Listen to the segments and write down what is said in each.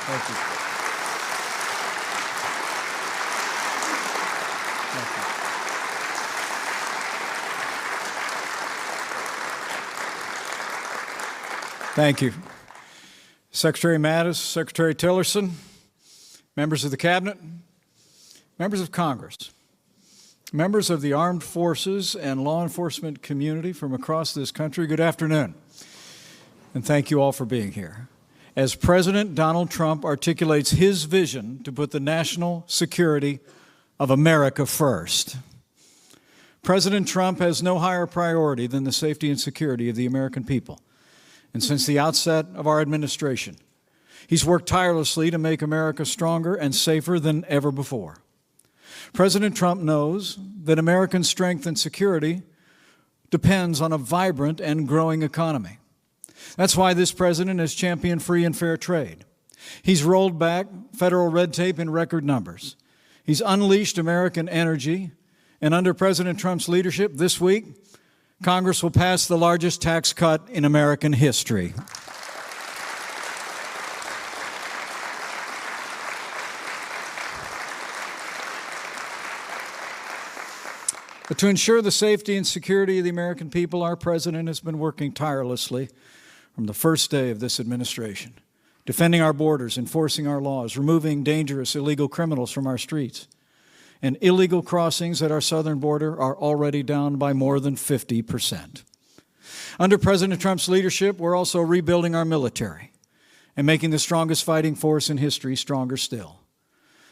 Thank you. Thank you. Secretary Mattis, Secretary Tillerson, members of the Cabinet, members of Congress, members of the armed forces and law enforcement community from across this country, good afternoon, and thank you all for being here. As President Donald Trump articulates his vision to put the national security of America first, President Trump has no higher priority than the safety and security of the American people. And since the outset of our administration, he's worked tirelessly to make America stronger and safer than ever before. President Trump knows that American strength and security depends on a vibrant and growing economy. That's why this president has championed free and fair trade. He's rolled back federal red tape in record numbers. He's unleashed American energy, and under President Trump's leadership this week, Congress will pass the largest tax cut in American history. But to ensure the safety and security of the American people, our president has been working tirelessly from the first day of this administration, defending our borders, enforcing our laws, removing dangerous illegal criminals from our streets. And illegal crossings at our southern border are already down by more than 50%. Under President Trump's leadership, we're also rebuilding our military and making the strongest fighting force in history stronger still.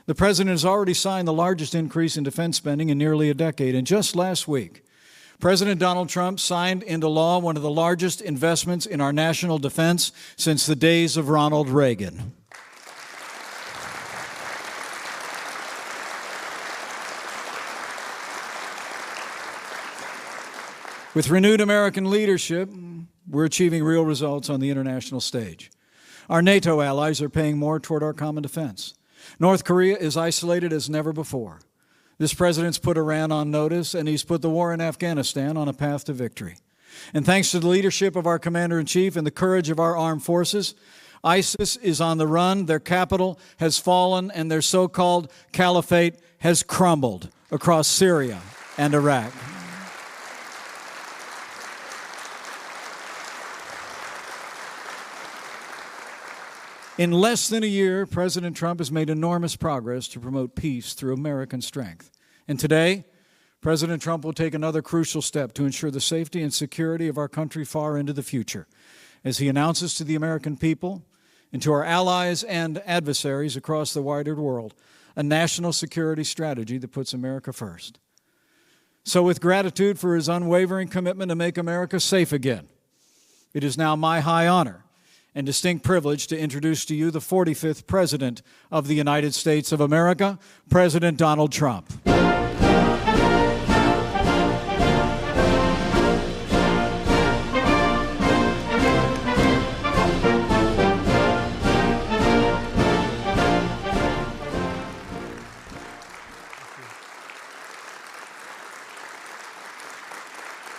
The president has already signed the largest increase in defense spending in nearly a decade. And just last week, President Donald Trump signed into law one of the largest investments in our national defense since the days of Ronald Reagan. With renewed American leadership, we're achieving real results on the international stage. Our NATO allies are paying more toward our common defense. North Korea is isolated as never before. This president's put Iran on notice, and he's put the war in Afghanistan on a path to victory. And thanks to the leadership of our commander-in-chief and the courage of our armed forces, ISIS is on the run, their capital has fallen, and their so-called caliphate has crumbled across Syria and Iraq. In less than a year, President Trump has made enormous progress to promote peace through American strength. And today, President Trump will take another crucial step to ensure the safety and security of our country far into the future, as he announces to the American people and to our allies and adversaries across the wider world a national security strategy that puts America first. So with gratitude for his unwavering commitment to make America safe again, it is now my high honor and distinct privilege to introduce to you the 45th President of the United States of America, President Donald Trump.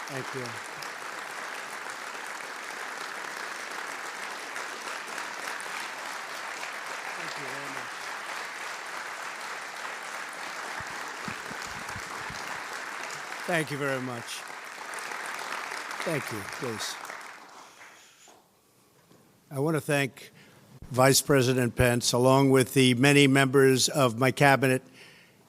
Thank you. Thank you very much. Thank you, please. I want to thank Vice President Pence, along with the many members of my cabinet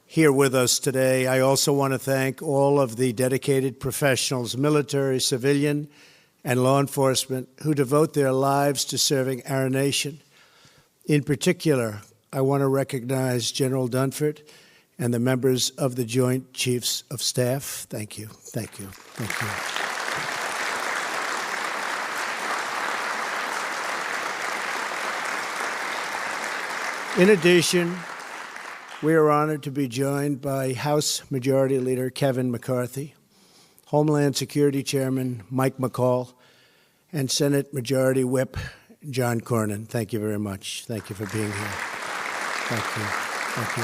here with us today. I also want to thank all of the dedicated professionals, military, civilian, and law enforcement, who devote their lives to serving our nation. In particular, I want to recognize General Dunford and the members of the Joint Chiefs of Staff. Thank you. Thank you. Thank you. In addition, we are honored to be joined by House Majority Leader Kevin McCarthy, Homeland Security Chairman Mike McCall, and Senate Majority Whip John Cornyn. Thank you very much. Thank you for being here. Thank you. Thank you.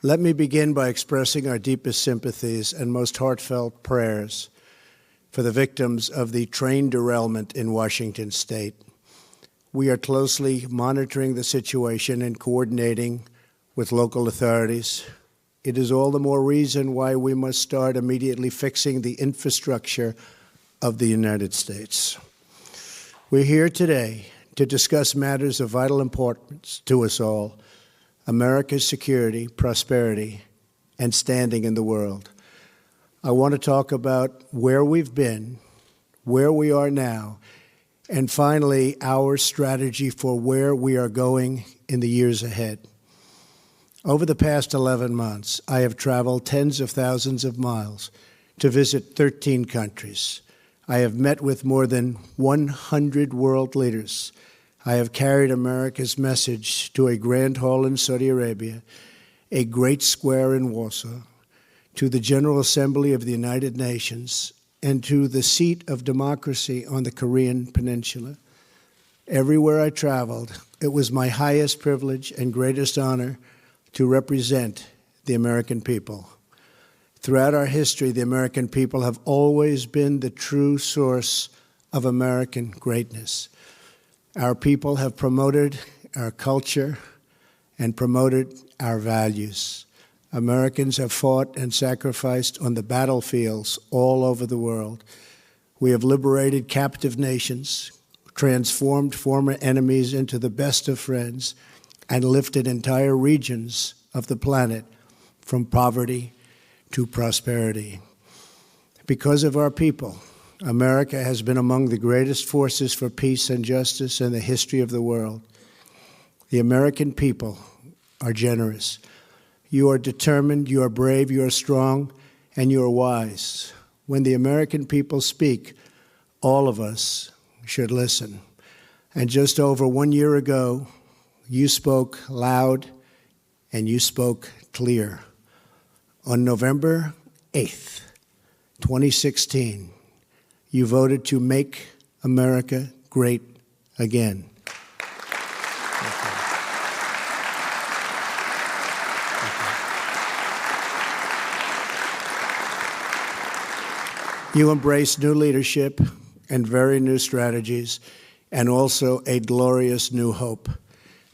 Let me begin by expressing our deepest sympathies and most heartfelt prayers for the victims of the train derailment in Washington State. We are closely monitoring the situation and coordinating with local authorities. It is all the more reason why we must start immediately fixing the infrastructure of the United States. We're here today to discuss matters of vital importance to us all: America's security, prosperity, and standing in the world. I want to talk about where we've been, where we are now, and finally, our strategy for where we are going in the years ahead. Over the past 11 months, I have traveled tens of thousands of miles to visit 13 countries. I have met with more than 100 world leaders. I have carried America's message to a grand hall in Saudi Arabia, a great square in Warsaw, to the General Assembly of the United Nations, and to the seat of democracy on the Korean Peninsula. Everywhere I traveled, it was my highest privilege and greatest honor to represent the American people. Throughout our history, the American people have always been the true source of American greatness. Our people have promoted our culture and promoted our values. Americans have fought and sacrificed on the battlefields all over the world. We have liberated captive nations, transformed former enemies into the best of friends, and lifted entire regions of the planet from poverty to prosperity. Because of our people, America has been among the greatest forces for peace and justice in the history of the world. The American people are generous. You are determined, you are brave, you are strong, and you are wise. When the American people speak, all of us should listen. And just over 1 year ago, you spoke loud and you spoke clear. On November 8th, 2016, you voted to make America great again. You embrace new leadership and very new strategies, and also a glorious new hope.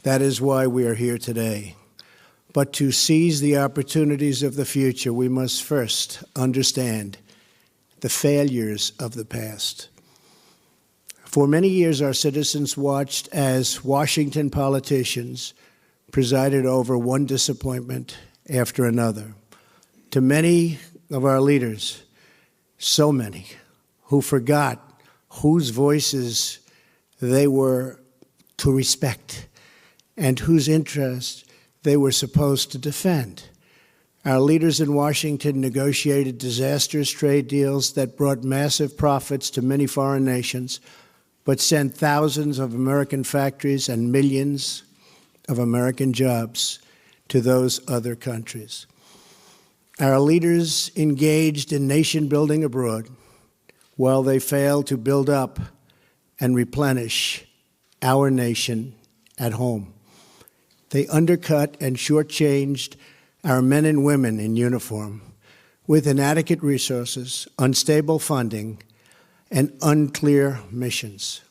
That is why we are here today. But to seize the opportunities of the future, we must first understand the failures of the past. For many years, our citizens watched as Washington politicians presided over one disappointment after another. To many of our leaders, so many, who forgot whose voices they were to respect and whose interests they were supposed to defend. Our leaders in Washington negotiated disastrous trade deals that brought massive profits to many foreign nations, but sent thousands of American factories and millions of American jobs to those other countries. Our leaders engaged in nation building abroad while they failed to build up and replenish our nation at home. They undercut and shortchanged our men and women in uniform with inadequate resources, unstable funding, and unclear missions.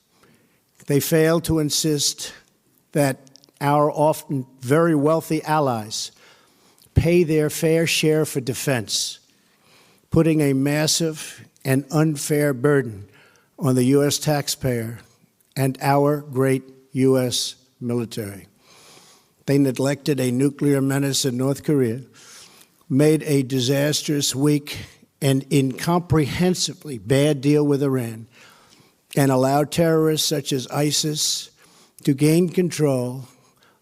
They failed to insist that our often very wealthy allies pay their fair share for defense, putting a massive and unfair burden on the U.S. taxpayer and our great U.S. military. They neglected a nuclear menace in North Korea, made a disastrous, weak, and incomprehensibly bad deal with Iran, and allowed terrorists such as ISIS to gain control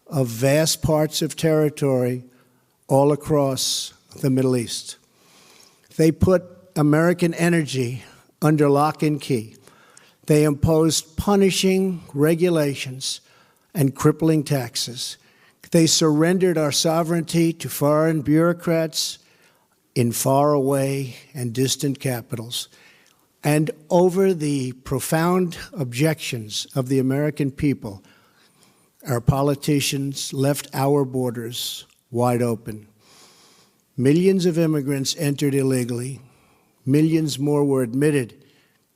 of vast parts of territory all across the Middle East. They put American energy under lock and key. They imposed punishing regulations and crippling taxes. They surrendered our sovereignty to foreign bureaucrats in faraway and distant capitals. And over the profound objections of the American people, our politicians left our borders wide open. Millions of immigrants entered illegally. Millions more were admitted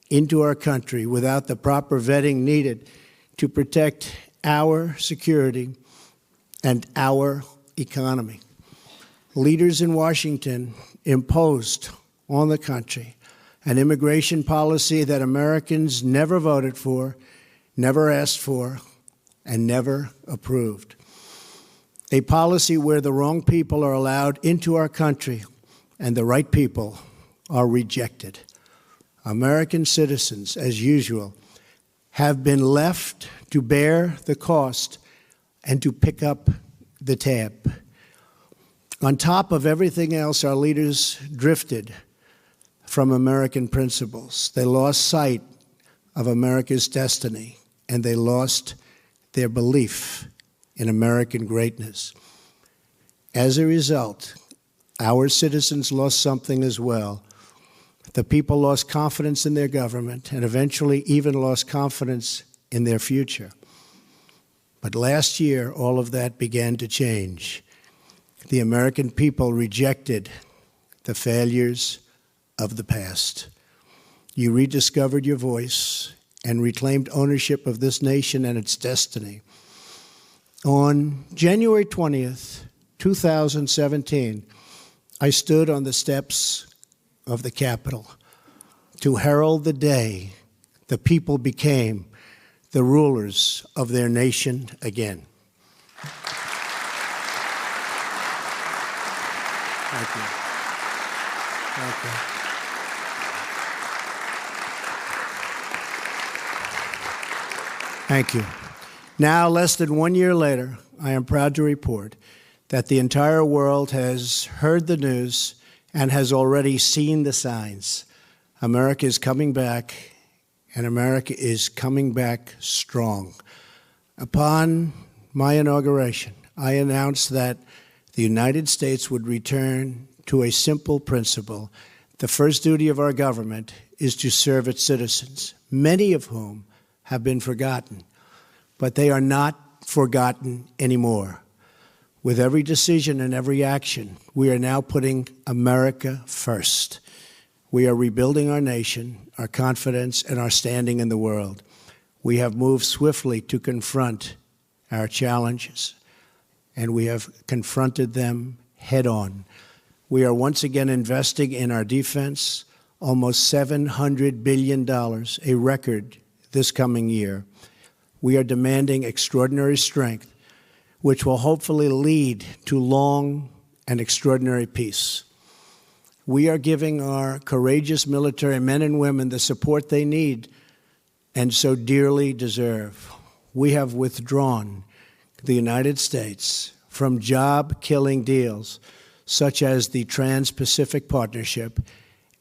into our country without the proper vetting needed to protect our security and our economy. Leaders in Washington imposed on the country an immigration policy that Americans never voted for, never asked for, and never approved. A policy where the wrong people are allowed into our country and the right people are rejected. American citizens, as usual, have been left to bear the cost and to pick up the tab. On top of everything else, our leaders drifted from American principles. They lost sight of America's destiny, and they lost their belief in American greatness. As a result, our citizens lost something as well. The people lost confidence in their government and eventually even lost confidence in their future. But last year, all of that began to change. The American people rejected the failures of the past. You rediscovered your voice and reclaimed ownership of this nation and its destiny. On January 20th, 2017, I stood on the steps of the Capitol to herald the day the people became the rulers of their nation again. Thank you. Thank you. Thank you. Now, less than 1 year later, I am proud to report that the entire world has heard the news and has already seen the signs. America is coming back, and America is coming back strong. Upon my inauguration, I announced that the United States would return to a simple principle. The first duty of our government is to serve its citizens, many of whom have been forgotten. But they are not forgotten anymore. With every decision and every action, we are now putting America first. We are rebuilding our nation, our confidence, and our standing in the world. We have moved swiftly to confront our challenges, and we have confronted them head on. We are once again investing in our defense, almost $700 billion, a record this coming year. We are demanding extraordinary strength, which will hopefully lead to long and extraordinary peace. We are giving our courageous military men and women the support they need and so dearly deserve. We have withdrawn the United States from job-killing deals such as the Trans-Pacific Partnership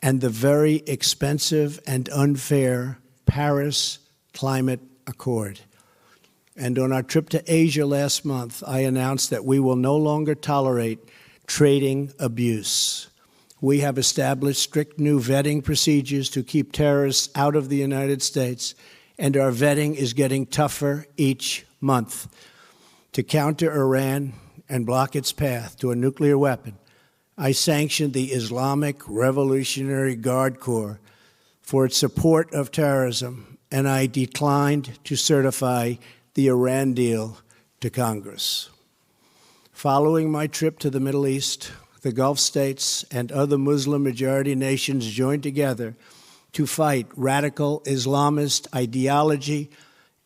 and the very expensive and unfair Paris Climate Accord. And on our trip to Asia last month, I announced that we will no longer tolerate trading abuse. We have established strict new vetting procedures to keep terrorists out of the United States, and our vetting is getting tougher each month. To counter Iran and block its path to a nuclear weapon, I sanctioned the Islamic Revolutionary Guard Corps for its support of terrorism, and I declined to certify the Iran deal to Congress. Following my trip to the Middle East, the Gulf states and other Muslim-majority nations joined together to fight radical Islamist ideology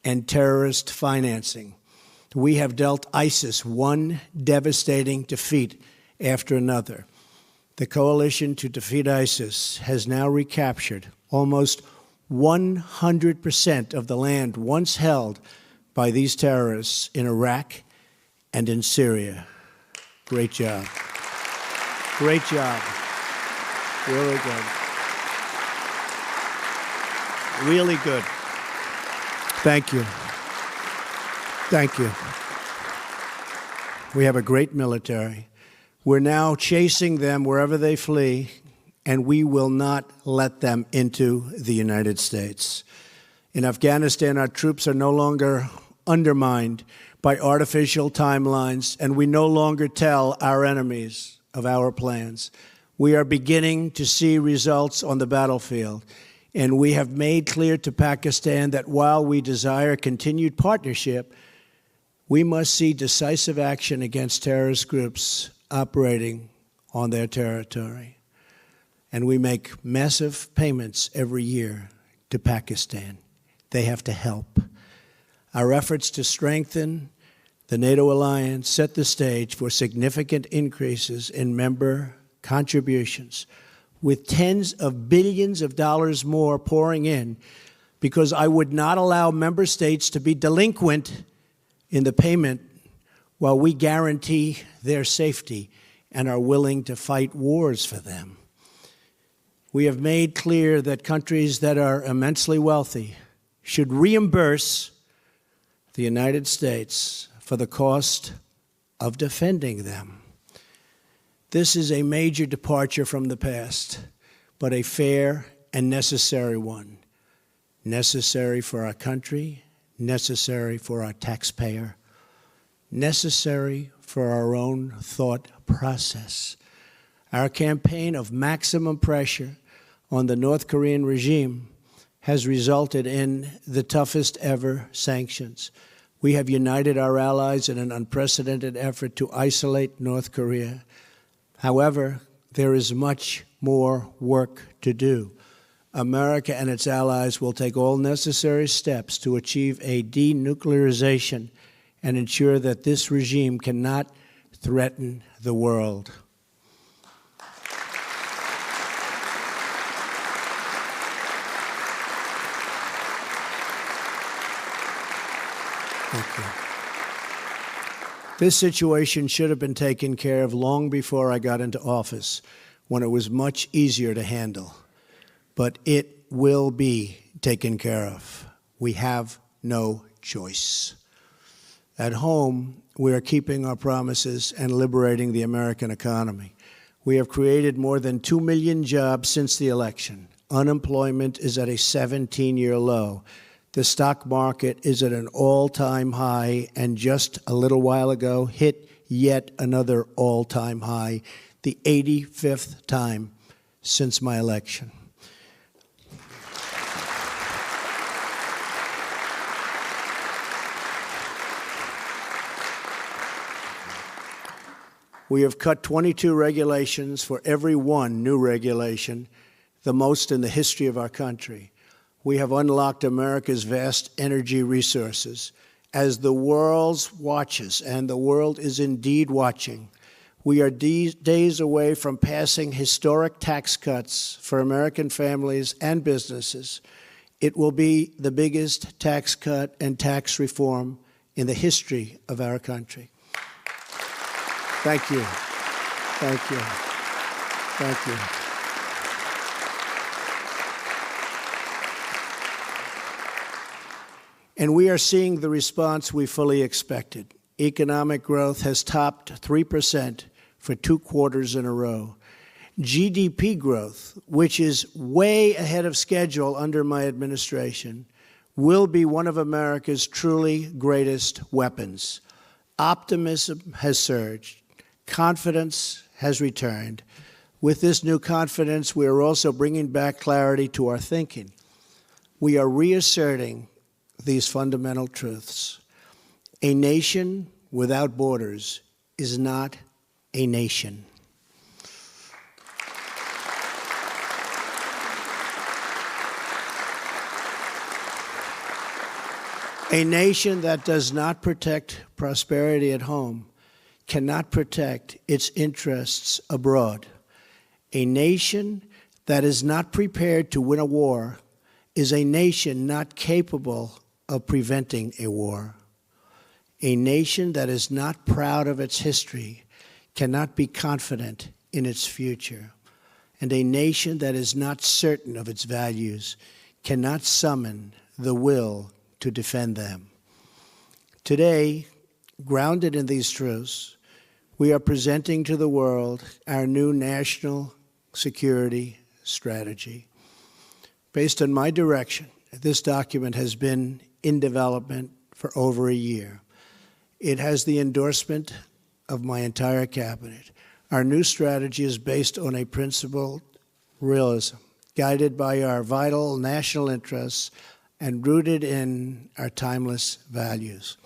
and terrorist financing. We have dealt ISIS one devastating defeat after another. The coalition to defeat ISIS has now recaptured almost 100% of the land once held by these terrorists in Iraq and in Syria. Great job. Great job. Really good. Really good. Thank you. Thank you. We have a great military. We're now chasing them wherever they flee, and we will not let them into the United States. In Afghanistan, our troops are no longer undermined by artificial timelines, and we no longer tell our enemies of our plans. We are beginning to see results on the battlefield. And we have made clear to Pakistan that while we desire continued partnership, we must see decisive action against terrorist groups operating on their territory. And we make massive payments every year to Pakistan. They have to help. Our efforts to strengthen the NATO alliance set the stage for significant increases in member contributions, with tens of billions of dollars more pouring in, because I would not allow member states to be delinquent in the payment while we guarantee their safety and are willing to fight wars for them. We have made clear that countries that are immensely wealthy should reimburse the United States for the cost of defending them. This is a major departure from the past, but a fair and necessary one. Necessary for our country, necessary for our taxpayer, necessary for our own thought process. Our campaign of maximum pressure on the North Korean regime has resulted in the toughest ever sanctions. We have united our allies in an unprecedented effort to isolate North Korea. However, there is much more work to do. America and its allies will take all necessary steps to achieve a denuclearization and ensure that this regime cannot threaten the world. Thank you. This situation should have been taken care of long before I got into office, when it was much easier to handle. But it will be taken care of. We have no choice. At home, we are keeping our promises and liberating the American economy. We have created more than 2 million jobs since the election. Unemployment is at a 17-year low. The stock market is at an all-time high, and just a little while ago hit yet another all-time high, the 85th time since my election. We have cut 22 regulations for every one new regulation, the most in the history of our country. We have unlocked America's vast energy resources. As the world watches, and the world is indeed watching, we are days away from passing historic tax cuts for American families and businesses. It will be the biggest tax cut and tax reform in the history of our country. Thank you. Thank you. Thank you. And we are seeing the response we fully expected. Economic growth has topped 3% for 2 quarters in a row. GDP growth, which is way ahead of schedule under my administration, will be one of America's truly greatest weapons. Optimism has surged. Confidence has returned. With this new confidence, we are also bringing back clarity to our thinking. We are reasserting these fundamental truths. A nation without borders is not a nation. A nation that does not protect prosperity at home cannot protect its interests abroad. A nation that is not prepared to win a war is a nation not capable of preventing a war. A nation that is not proud of its history cannot be confident in its future. And a nation that is not certain of its values cannot summon the will to defend them. Today, grounded in these truths, we are presenting to the world our new national security strategy. Based on my direction, this document has been in development for over a year. It has the endorsement of my entire cabinet. Our new strategy is based on a principled realism. guided by our vital national interests and rooted in our timeless values.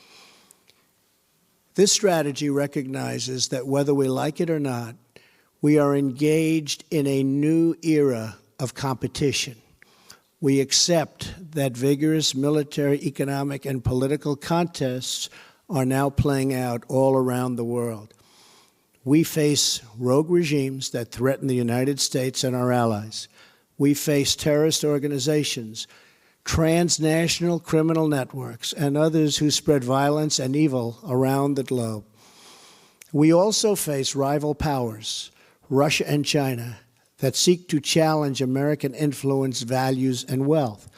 This strategy recognizes that whether we like it or not, we are engaged in a new era of competition. We accept that vigorous military, economic, and political contests are now playing out all around the world. We face rogue regimes that threaten the United States and our allies. We face terrorist organizations, transnational criminal networks, and others who spread violence and evil around the globe. We also face rival powers, Russia and China, that seek to challenge American influence, values, and wealth.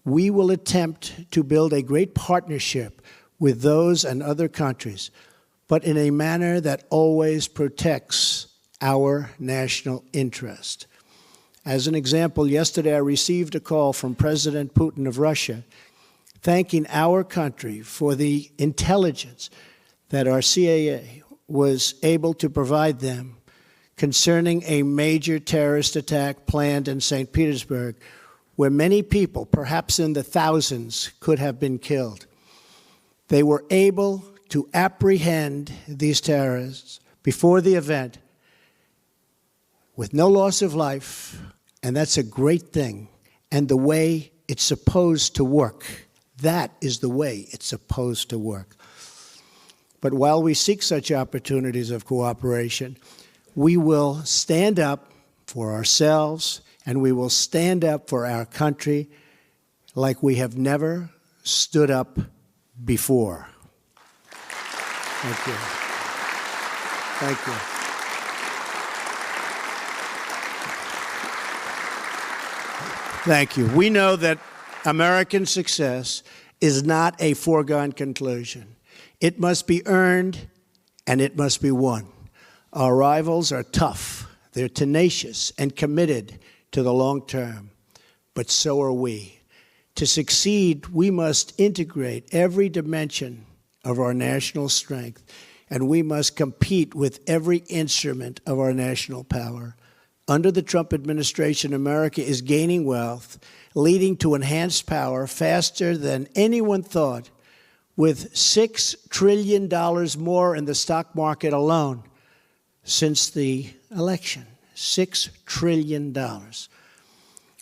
We will attempt to build a great partnership with those and other countries, but in a manner that always protects our national interest. As an example, yesterday I received a call from President Putin of Russia thanking our country for the intelligence that our CIA was able to provide them concerning a major terrorist attack planned in St. Petersburg, where many people, perhaps in the thousands, could have been killed. They were able to apprehend these terrorists before the event with no loss of life, and that's a great thing, and the way it's supposed to work. That is the way it's supposed to work. But while we seek such opportunities of cooperation, we will stand up for ourselves, and we will stand up for our country like we have never stood up before. Thank you. Thank you. Thank you. We know that American success is not a foregone conclusion. It must be earned, and it must be won. Our rivals are tough, they're tenacious and committed to the long term, but so are we. To succeed, we must integrate every dimension of our national strength, and we must compete with every instrument of our national power. Under the Trump administration, America is gaining wealth, leading to enhanced power faster than anyone thought, with $6 trillion more in the stock market alone since the election. $6 trillion.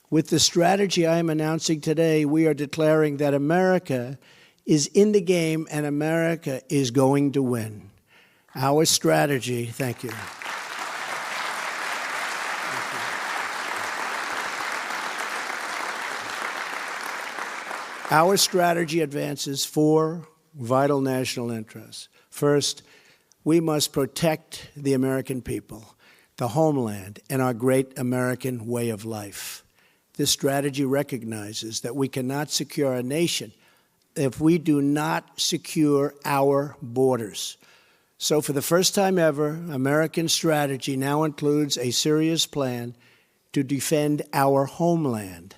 With the strategy I am announcing today, we are declaring that America is in the game and America is going to win. Our strategy, thank you. Our strategy advances four vital national interests. First, we must protect the American people, the homeland, and our great American way of life. This strategy recognizes that we cannot secure a nation if we do not secure our borders. So for the first time ever, American strategy now includes a serious plan to defend our homeland.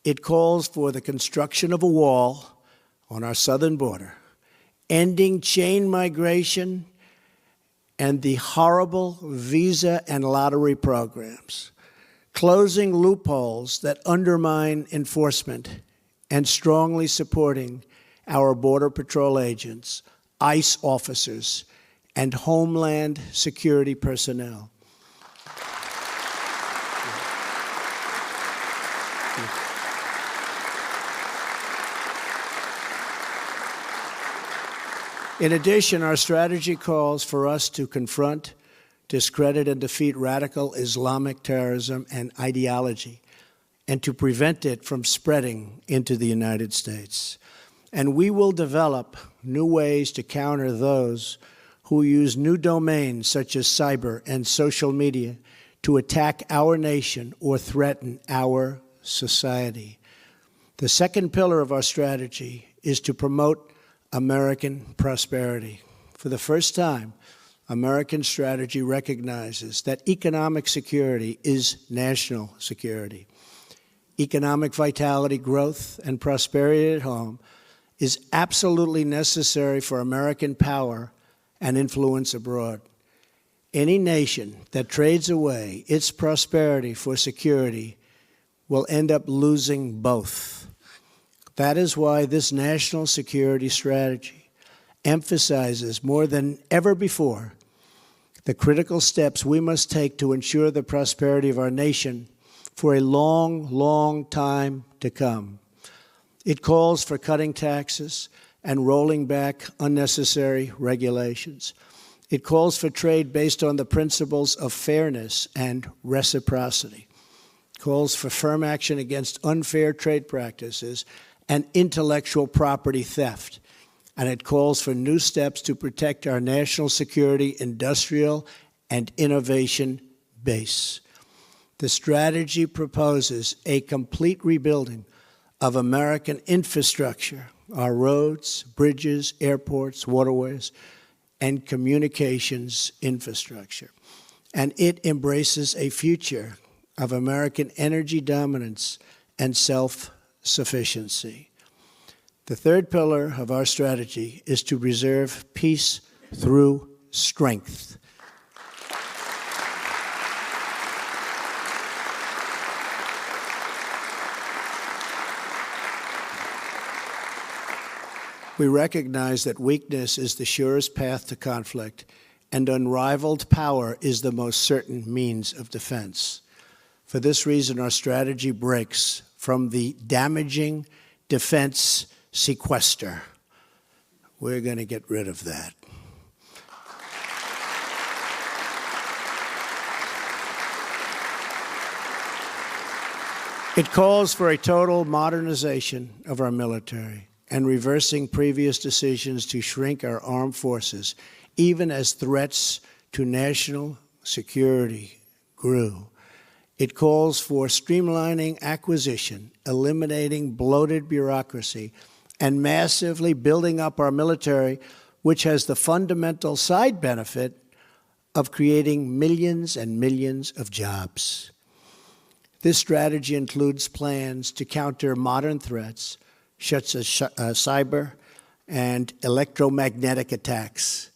It calls for the construction of a wall on our southern border, ending chain migration and the horrible visa and lottery programs, closing loopholes that undermine enforcement, and strongly supporting our Border Patrol agents, ICE officers, and Homeland Security personnel. In addition, our strategy calls for us to confront, discredit, and defeat radical Islamic terrorism and ideology, and to prevent it from spreading into the United States. And we will develop new ways to counter those who use new domains such as cyber and social media to attack our nation or threaten our society. The second pillar of our strategy is to promote American prosperity. For the first time, American strategy recognizes that economic security is national security. Economic vitality, growth, and prosperity at home is absolutely necessary for American power and influence abroad. Any nation that trades away its prosperity for security will end up losing both. That is why this national security strategy emphasizes more than ever before the critical steps we must take to ensure the prosperity of our nation for a long, long time to come. It calls for cutting taxes and rolling back unnecessary regulations. It calls for trade based on the principles of fairness and reciprocity. It calls for firm action against unfair trade practices and intellectual property theft. And it calls for new steps to protect our national security, industrial, and innovation base. The strategy proposes a complete rebuilding of American infrastructure, our roads, bridges, airports, waterways, and communications infrastructure. And it embraces a future of American energy dominance and self-sufficiency. The third pillar of our strategy is to preserve peace through strength. We recognize that weakness is the surest path to conflict, and unrivaled power is the most certain means of defense. For this reason, our strategy breaks from the damaging defense sequester. We're going to get rid of that. It calls for a total modernization of our military and reversing previous decisions to shrink our armed forces, even as threats to national security grew. It calls for streamlining acquisition, eliminating bloated bureaucracy, and massively building up our military, which has the fundamental side benefit of creating millions and millions of jobs. This strategy includes plans to counter modern threats, such as cyber and electromagnetic attacks.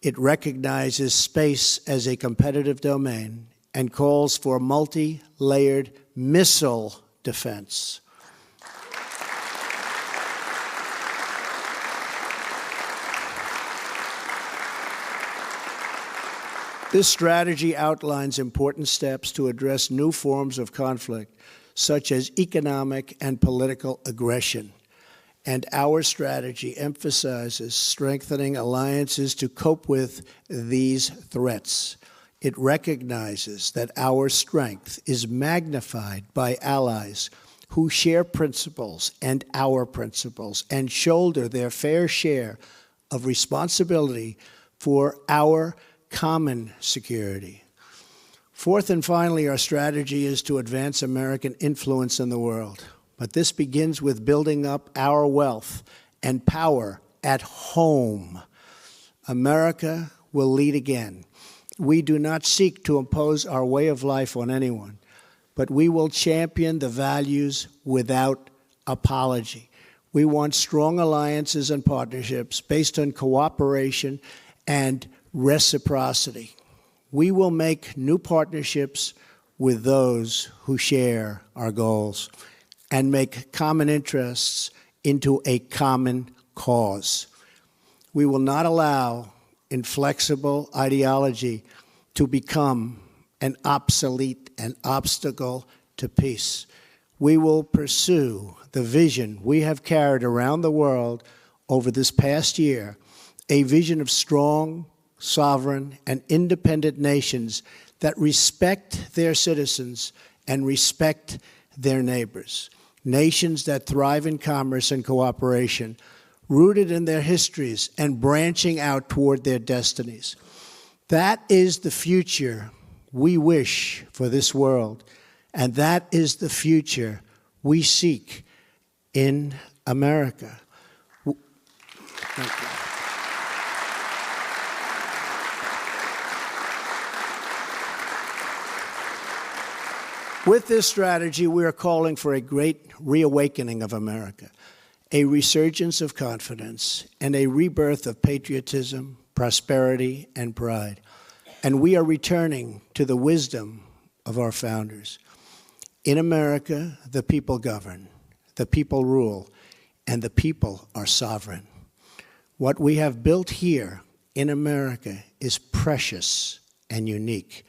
It recognizes space as a competitive domain and calls for multi-layered missile defense. This strategy outlines important steps to address new forms of conflict, such as economic and political aggression. And our strategy emphasizes strengthening alliances to cope with these threats. It recognizes that our strength is magnified by allies who share principles and our principles and shoulder their fair share of responsibility for our common security. Fourth and finally, our strategy is to advance American influence in the world. But this begins with building up our wealth and power at home. America will lead again. We do not seek to impose our way of life on anyone, but we will champion the values without apology. We want strong alliances and partnerships based on cooperation and reciprocity. We will make new partnerships with those who share our goals and make common interests into a common cause. We will not allow inflexible ideology to become an obsolete and obstacle to peace. We will pursue the vision we have carried around the world over this past year, a vision of strong, sovereign, and independent nations that respect their citizens and respect their neighbors. Nations that thrive in commerce and cooperation, rooted in their histories and branching out toward their destinies. That is the future we wish for this world, and that is the future we seek in America. Thank you. With this strategy, we are calling for a great reawakening of America, a resurgence of confidence, and a rebirth of patriotism, prosperity, and pride. And we are returning to the wisdom of our founders. In America, the people govern, the people rule, and the people are sovereign. What we have built here in America is precious and unique.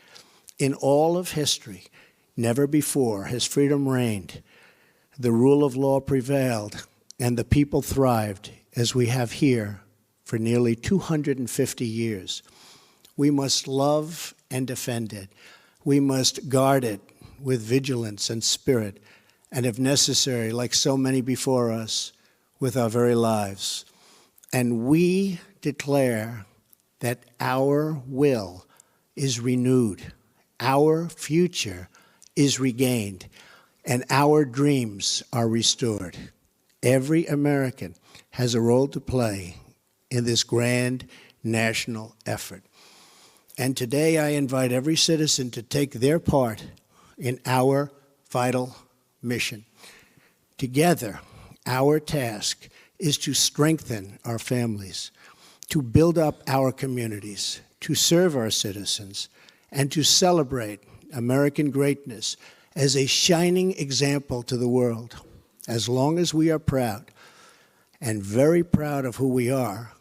In all of history, never before has freedom reigned, the rule of law prevailed, and the people thrived as we have here for nearly 250 years. We must love and defend it. We must guard it with vigilance and spirit, and if necessary, like so many before us, with our very lives. And we declare that our will is renewed, our future is regained, and our dreams are restored. Every American has a role to play in this grand national effort. And today I invite every citizen to take their part in our vital mission. Together, our task is to strengthen our families, to build up our communities, to serve our citizens, and to celebrate American greatness as a shining example to the world. As long as we are proud, and very proud of who we are,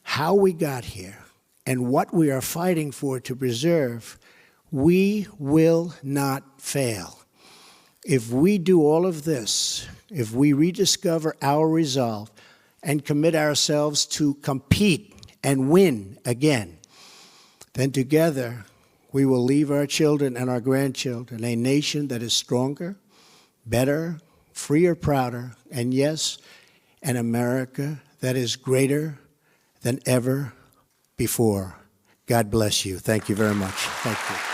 how we got here, and what we are fighting for to preserve, we will not fail. If we do all of this, if we rediscover our resolve and commit ourselves to compete and win again, then together we will leave our children and our grandchildren a nation that is stronger, better, freer, prouder, and yes, an America that is greater than ever before. God bless you. Thank you very much. Thank you.